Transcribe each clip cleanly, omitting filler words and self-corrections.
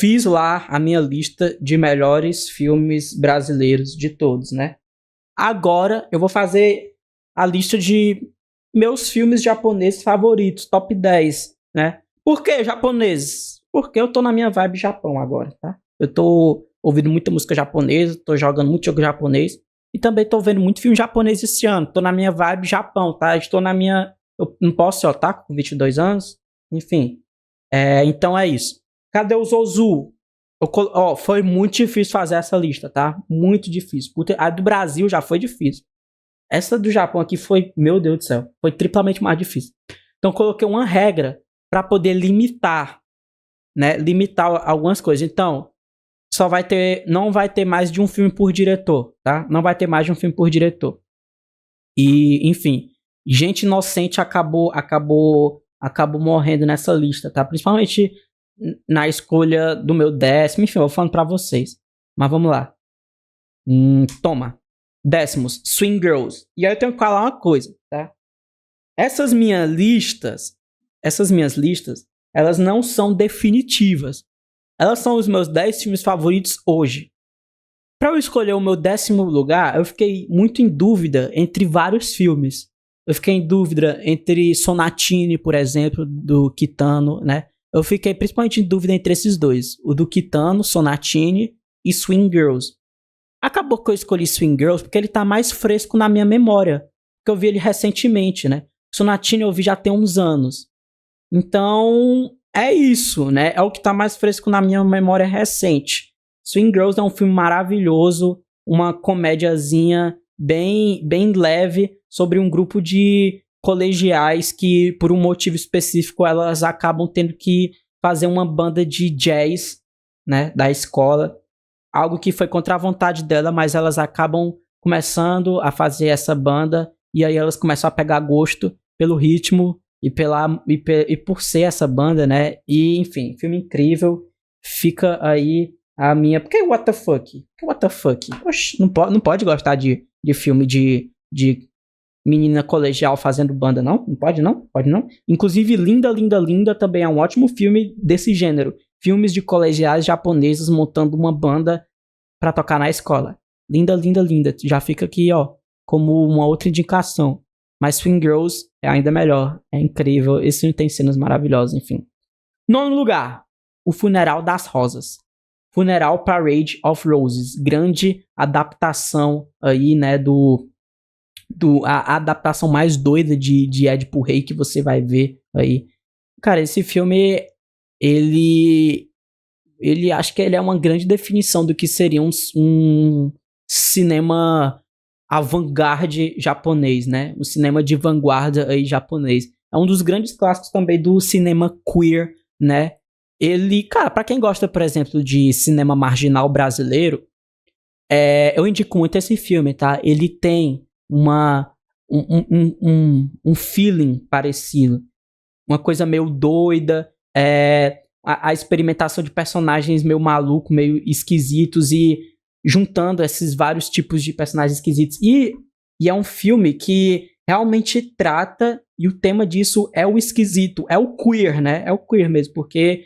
fiz lá a minha lista de melhores filmes brasileiros de todos, né? Agora eu vou fazer a lista de meus filmes japoneses favoritos, top 10, né? Por que japoneses? Porque eu tô na minha vibe Japão agora, tá? Eu tô ouvindo muita música japonesa, tô jogando muito jogo japonês e também tô vendo muito filme japonês esse ano. Tô na minha vibe Japão, tá? Estou na minha... Eu não posso ser otaku com 22 anos? Enfim. Então é isso. Cadê o Zozu? Foi muito difícil fazer essa lista, tá? Muito difícil. A do Brasil já foi difícil. Essa do Japão aqui foi, meu Deus do céu, foi triplamente mais difícil. Então coloquei uma regra para poder limitar, né? Limitar algumas coisas. Então, não vai ter mais de um filme por diretor, tá? Não vai ter mais de um filme por diretor. E, enfim, gente inocente acabou morrendo nessa lista, tá? Principalmente na escolha do meu 10º, enfim, eu vou falando pra vocês. Mas vamos lá. Toma. 10º, Swing Girls. E aí eu tenho que falar uma coisa, tá? Essas minhas listas, elas não são definitivas. Elas são os meus 10 filmes favoritos hoje. Pra eu escolher o meu 10º lugar, eu fiquei muito em dúvida entre vários filmes. Eu fiquei em dúvida entre Sonatine, por exemplo, do Kitano, né? Eu fiquei principalmente em dúvida entre esses dois. O do Kitano, Sonatine e Swing Girls. Acabou que eu escolhi Swing Girls porque ele tá mais fresco na minha memória. Porque eu vi ele recentemente, né? Sonatine eu vi já tem uns anos. Então, é isso, né? É o que tá mais fresco na minha memória recente. Swing Girls é um filme maravilhoso, uma comédiazinha bem leve sobre um grupo de colegiais que, por um motivo específico, elas acabam tendo que fazer uma banda de jazz, né, da escola. Algo que foi contra a vontade dela, mas elas acabam começando a fazer essa banda e aí elas começam a pegar gosto pelo ritmo e por ser essa banda, né? E, enfim, filme incrível. Fica aí a minha... Por que what the fuck? What the fuck? Oxi, não pode gostar de filme de menina colegial fazendo banda, não? Não pode, não? Pode, não? Inclusive, Linda, Linda, Linda também é um ótimo filme desse gênero. Filmes de colegiais japoneses montando uma banda pra tocar na escola. Linda, Linda, Linda. Já fica aqui, ó, como uma outra indicação. Mas Swing Girls é ainda melhor. É incrível. Esse filme tem cenas maravilhosas, enfim. 9º lugar. O Funeral das Rosas. Funeral Parade of Roses. Grande adaptação aí, né, a adaptação mais doida de Édipo Rei que você vai ver aí. Cara, esse filme, ele acho que ele é uma grande definição do que seria um cinema avant-garde japonês, né? Um cinema de vanguarda aí japonês. É um dos grandes clássicos também do cinema queer, né? Ele, cara, pra quem gosta, por exemplo, de cinema marginal brasileiro, eu indico muito esse filme, tá? Ele tem um feeling parecido. Uma coisa meio doida, a experimentação de personagens meio maluco, meio esquisitos e juntando esses vários tipos de personagens esquisitos. E é um filme que realmente trata, e o tema disso é o esquisito, é o queer, né? É o queer mesmo, porque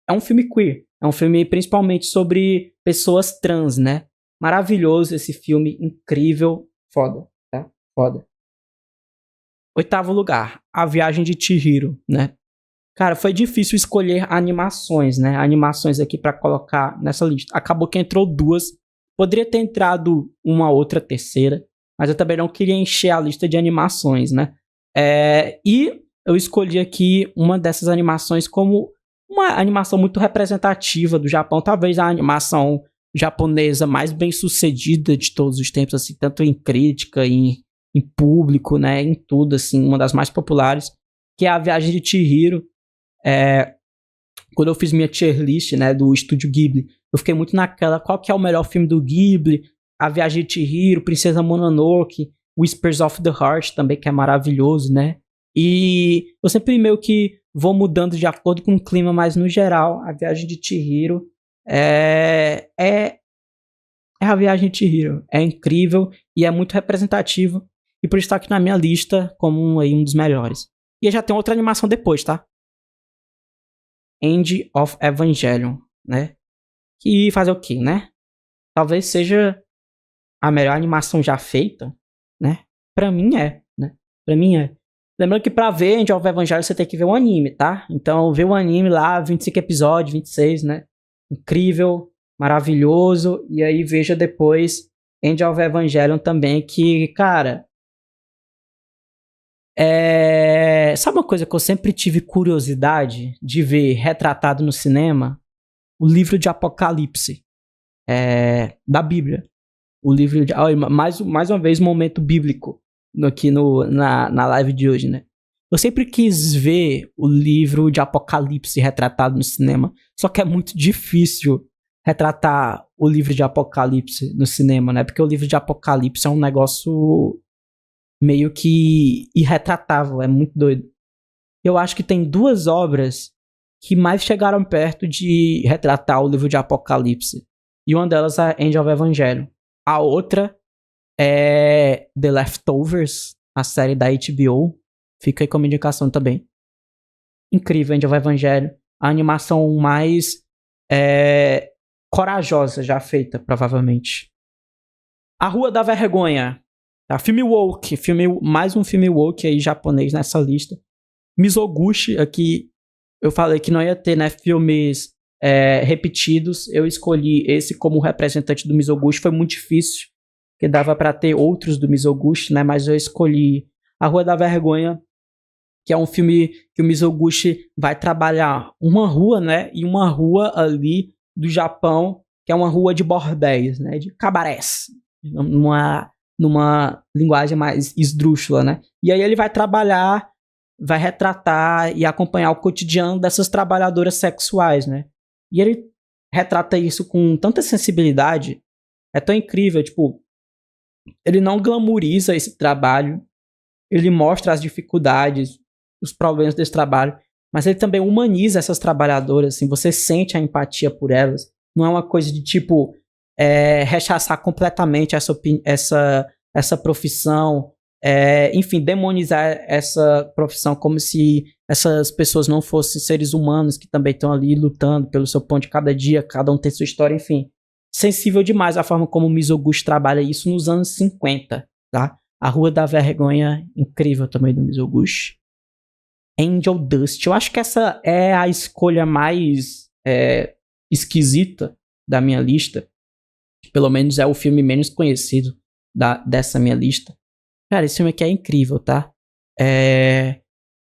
é um filme queer. É um filme principalmente sobre pessoas trans, né? Maravilhoso esse filme, incrível, foda, tá? Foda. 8º lugar, A Viagem de Chihiro, né? Cara, foi difícil escolher animações, né? Animações aqui pra colocar nessa lista. Acabou que entrou 2. Poderia ter entrado uma outra terceira, mas eu também não queria encher a lista de animações, né? E eu escolhi aqui uma dessas animações como uma animação muito representativa do Japão. Talvez a animação japonesa mais bem sucedida de todos os tempos, assim, tanto em crítica, em público, né? Em tudo, assim, uma das mais populares, que é A Viagem de Chihiro. Quando eu fiz minha tier list, né, do Estúdio Ghibli, eu fiquei muito naquela, qual que é o melhor filme do Ghibli? A Viagem de Chihiro, Princesa Mononoke, Whispers of the Heart também, que é maravilhoso, né? E eu sempre meio que vou mudando de acordo com o clima, mas no geral, A Viagem de Chihiro é A Viagem de Chihiro. É incrível e é muito representativo, e por isso tá aqui na minha lista como um dos melhores. E já tem outra animação depois, tá? End of Evangelion, né? que fazer o quê, né? Talvez seja a melhor animação já feita, né? Pra mim é, né? Pra mim é. Lembrando que pra ver Angel of Evangelion você tem que ver um anime, tá? Então vê o anime lá, 25 episódios, 26, né? Incrível, maravilhoso. E aí veja depois Angel of Evangelion também, que, cara... Sabe uma coisa que eu sempre tive curiosidade de ver retratado no cinema? O livro de Apocalipse. Da Bíblia. O livro de... mais uma vez, momento bíblico aqui na live de hoje, né? Eu sempre quis ver o livro de Apocalipse retratado no cinema, só que é muito difícil retratar o livro de Apocalipse no cinema, né? Porque o livro de Apocalipse é um negócio meio que irretratável, é muito doido. Eu acho que tem duas obras que mais chegaram perto de retratar o livro de Apocalipse. E uma delas é Angel of Evangelion. A outra é The Leftovers, a série da HBO. Fica aí como indicação também. Incrível, Angel of Evangelion. A animação mais corajosa já feita, provavelmente. A Rua da Vergonha. Tá? Filme woke. Mais um filme woke aí japonês nessa lista. Mizoguchi, aqui eu falei que não ia ter, né, filmes repetidos. Eu escolhi esse como representante do Mizoguchi. Foi muito difícil, porque dava pra ter outros do Mizoguchi, né? Mas eu escolhi A Rua da Vergonha, que é um filme que o Mizoguchi vai trabalhar uma rua, né? E uma rua ali do Japão, que é uma rua de bordéis, né? De cabarés. Numa linguagem mais esdrúxula, né? E aí ele vai trabalhar, vai retratar e acompanhar o cotidiano dessas trabalhadoras sexuais, né? E ele retrata isso com tanta sensibilidade, é tão incrível, tipo, ele não glamouriza esse trabalho, ele mostra as dificuldades, os problemas desse trabalho, mas ele também humaniza essas trabalhadoras, assim, você sente a empatia por elas, não é uma coisa de, tipo, rechaçar completamente essa profissão, enfim, demonizar essa profissão como se essas pessoas não fossem seres humanos que também estão ali lutando pelo seu pão de cada dia, cada um tem sua história, enfim. Sensível demais a forma como o Mizoguchi trabalha isso nos anos 50, tá? A Rua da Vergonha, incrível também do Mizoguchi. Angel Dust, eu acho que essa é a escolha mais esquisita da minha lista. Pelo menos é o filme menos conhecido dessa minha lista. Cara, esse filme aqui é incrível, tá?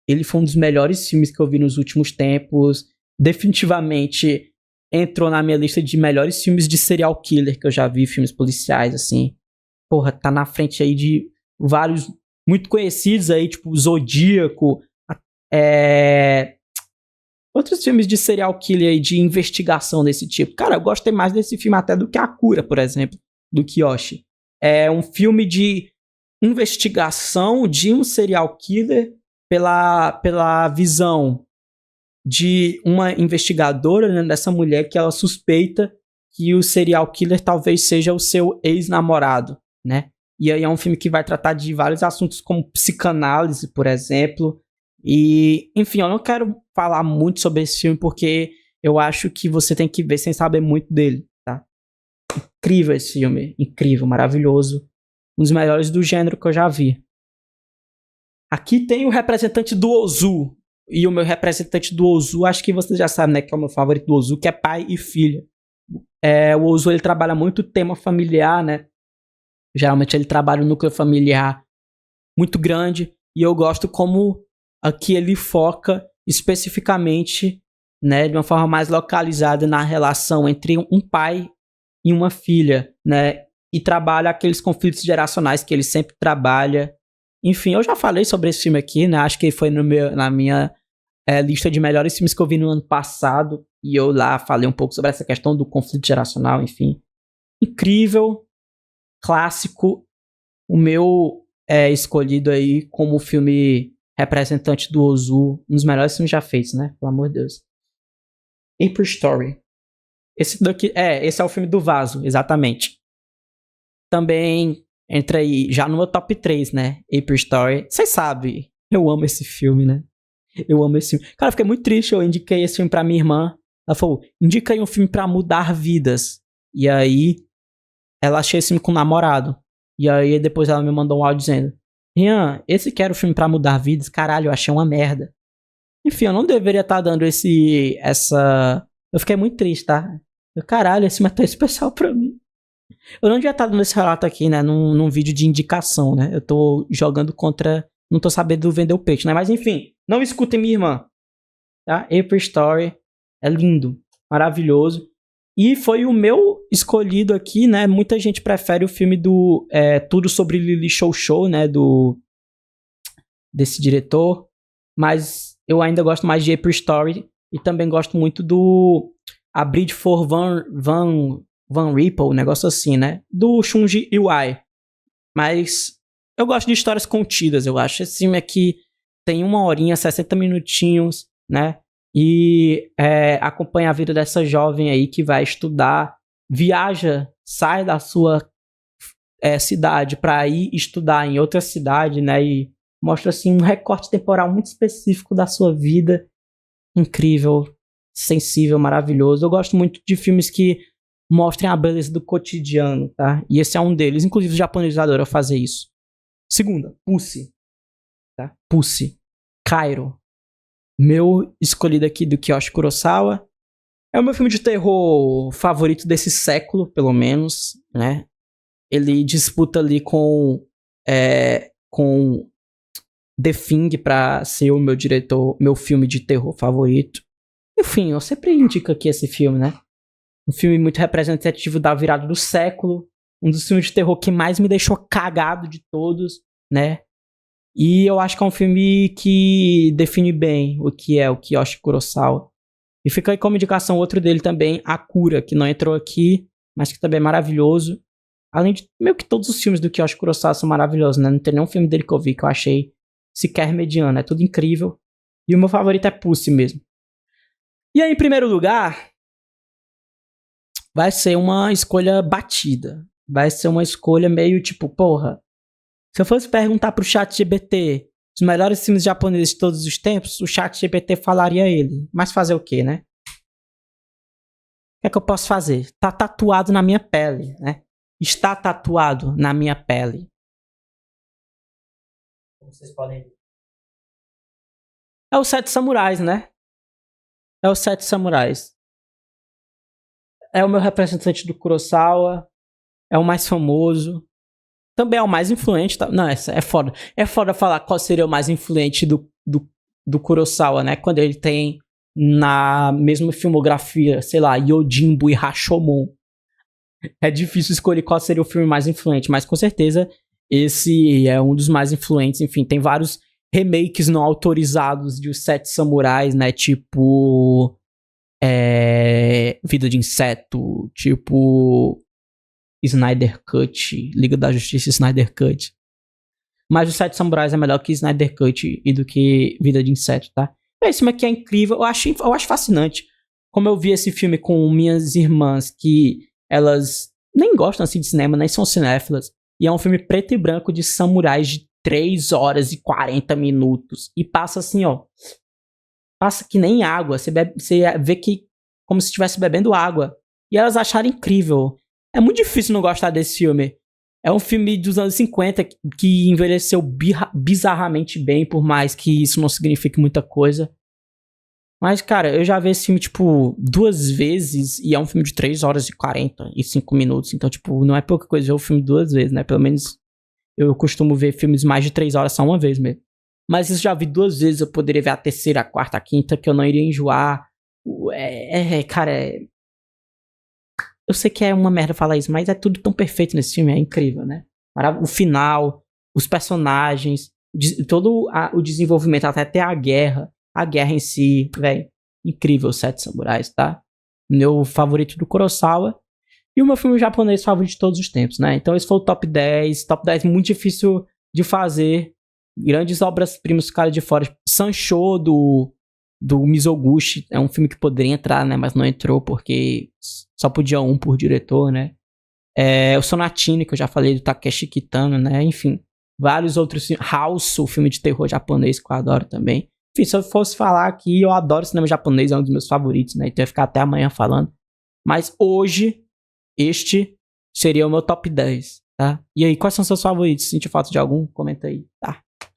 Ele foi um dos melhores filmes que eu vi nos últimos tempos. Definitivamente entrou na minha lista de melhores filmes de serial killer que eu já vi, filmes policiais, assim. Porra, tá na frente aí de vários muito conhecidos aí, tipo Zodíaco, outros filmes de serial killer aí, de investigação desse tipo. Cara, eu gostei mais desse filme até do que A Cura, por exemplo, do Kiyoshi. É um filme de investigação de um serial killer pela visão de uma investigadora, né, dessa mulher que ela suspeita que o serial killer talvez seja o seu ex-namorado, né? E aí é um filme que vai tratar de vários assuntos como psicanálise, por exemplo. E, enfim, eu não quero falar muito sobre esse filme porque eu acho que você tem que ver sem saber muito dele, tá? Incrível esse filme, incrível, maravilhoso. Um dos melhores do gênero que eu já vi. Aqui tem o representante do Ozu. E o meu representante do Ozu, acho que você já sabe, né, que é o meu favorito do Ozu, que é pai e filha. O Ozu, ele trabalha muito o tema familiar, né? Geralmente ele trabalha um núcleo familiar muito grande. E eu gosto como aqui ele foca especificamente, né, de uma forma mais localizada na relação entre um pai e uma filha, né? E trabalha aqueles conflitos geracionais que ele sempre trabalha. Enfim, eu já falei sobre esse filme aqui, né? Acho que foi na minha lista de melhores filmes que eu vi no ano passado. E eu lá falei um pouco sobre essa questão do conflito geracional, enfim. Incrível, clássico. O meu escolhido aí como filme representante do Ozu. Um dos melhores filmes já feitos, né? Pelo amor de Deus. April Story. Esse daqui, esse é o filme do vaso, exatamente. Também entra aí já no meu top 3, né? April Story. Vocês sabem, eu amo esse filme, né? Eu amo esse filme. Cara, eu fiquei muito triste, eu indiquei esse filme pra minha irmã. Ela falou, indica aí um filme pra mudar vidas. E aí, ela achei esse filme com o namorado. E aí, depois ela me mandou um áudio dizendo, Rian, esse que era o filme pra mudar vidas, caralho, eu achei uma merda. Enfim, eu não deveria estar dando essa... Eu fiquei muito triste, tá? Caralho, esse filme é tão especial pra mim. Eu não devia estar dando esse relato aqui, né, num vídeo de indicação, né? Eu tô jogando contra... Não tô sabendo vender o peixe, né? Mas enfim, não escutem minha irmã, tá? April Story é lindo, maravilhoso. E foi o meu escolhido aqui, né? Muita gente prefere o filme do Tudo Sobre Lily Show, né? Desse diretor. Mas eu ainda gosto mais de April Story. E também gosto muito do A Bridge for Van Ripple, um negócio assim, né? Do Shunji Iwai. Mas eu gosto de histórias contidas, eu acho. Esse filme aqui tem 1 horinha, 60 minutinhos, né? E acompanha a vida dessa jovem aí que vai estudar, viaja, sai da sua cidade para ir estudar em outra cidade, né? E mostra assim um recorte temporal muito específico da sua vida. Incrível, sensível, maravilhoso. Eu gosto muito de filmes que mostrem a beleza do cotidiano, tá? E esse é um deles. Inclusive, os japoneses adoram fazer isso. Segunda, Pussy. Tá? Pussy. Cairo. Meu escolhido aqui do Kiyoshi Kurosawa. É o meu filme de terror favorito desse século, pelo menos, né? Ele disputa ali com The Thing pra ser o meu filme de terror favorito. Enfim, eu sempre indico aqui esse filme, né? Um filme muito representativo da virada do século. Um dos filmes de terror que mais me deixou cagado de todos, né? E eu acho que é um filme que define bem o que é o Kiyoshi Kurosawa. E fica aí como indicação outro dele também, A Cura, que não entrou aqui, mas que também é maravilhoso. Além de, meio que todos os filmes do Kiyoshi Kurosawa são maravilhosos, né? Não tem nenhum filme dele que eu vi que eu achei sequer mediano, é tudo incrível. E o meu favorito é Pussy mesmo. E aí, em primeiro lugar, vai ser uma escolha batida. Vai ser uma escolha meio tipo, porra, se eu fosse perguntar pro ChatGPT os melhores filmes japoneses de todos os tempos, o ChatGPT falaria ele. Mas fazer o quê, né? O que é que eu posso fazer? Tá tatuado na minha pele, né? Está tatuado na minha pele. Como vocês podem ver. É o Sete Samurais, né? É o Sete Samurais. É o meu representante do Kurosawa. É o mais famoso. Também é o mais influente. Tá? Não, é foda. É foda falar qual seria o mais influente do Kurosawa, né? Quando ele tem na mesma filmografia, sei lá, Yojimbo e Rashomon. É difícil escolher qual seria o filme mais influente, mas com certeza esse é um dos mais influentes. Enfim, tem vários remakes não autorizados de Os Sete Samurais, né? Tipo... Vida de Inseto, tipo... Snyder Cut, Liga da Justiça Snyder Cut. Mas Os Sete Samurais é melhor que Snyder Cut e do que Vida de Inseto, tá? Esse filme aqui é incrível, eu acho fascinante. Como eu vi esse filme com minhas irmãs, que elas nem gostam assim de cinema, nem são cinéfilas. E é um filme preto e branco de samurais de 3 horas e 40 minutos. E passa assim, ó. Passa que nem água. Você vê que como se estivesse bebendo água. E elas acharam incrível. É muito difícil não gostar desse filme. É um filme dos anos 50 que envelheceu bizarramente bem, por mais que isso não signifique muita coisa. Mas, cara, eu já vi esse filme, tipo, 2 vezes e é um filme de 3 horas e 45 minutos. Então, tipo, não é pouca coisa ver o filme 2 vezes, né? Pelo menos eu costumo ver filmes mais de 3 horas só uma vez mesmo. Mas isso já vi 2 vezes, eu poderia ver a terceira, a quarta, a quinta, que eu não iria enjoar. Cara, eu sei que é uma merda falar isso, mas é tudo tão perfeito nesse filme, é incrível, né? O final, os personagens, todo o desenvolvimento, até a guerra em si, velho. Incrível, Sete Samurais, tá? Meu favorito do Kurosawa. E o meu filme japonês favorito de todos os tempos, né? Então esse foi o top 10. Top 10 muito difícil de fazer. Grandes obras-primas ficaram de fora. Sancho, do Mizoguchi. É um filme que poderia entrar, né? Mas não entrou porque só podia um por diretor, né? O Sonatine, que eu já falei, do Takeshi Kitano, né? Enfim, vários outros filmes. House, o filme de terror japonês que eu adoro também. Enfim, se eu fosse falar aqui, eu adoro cinema japonês, é um dos meus favoritos, né? Então eu ia ficar até amanhã falando. Mas hoje, este seria o meu top 10, tá? E aí, quais são seus favoritos? Sentiu falta de algum? Comenta aí, tá?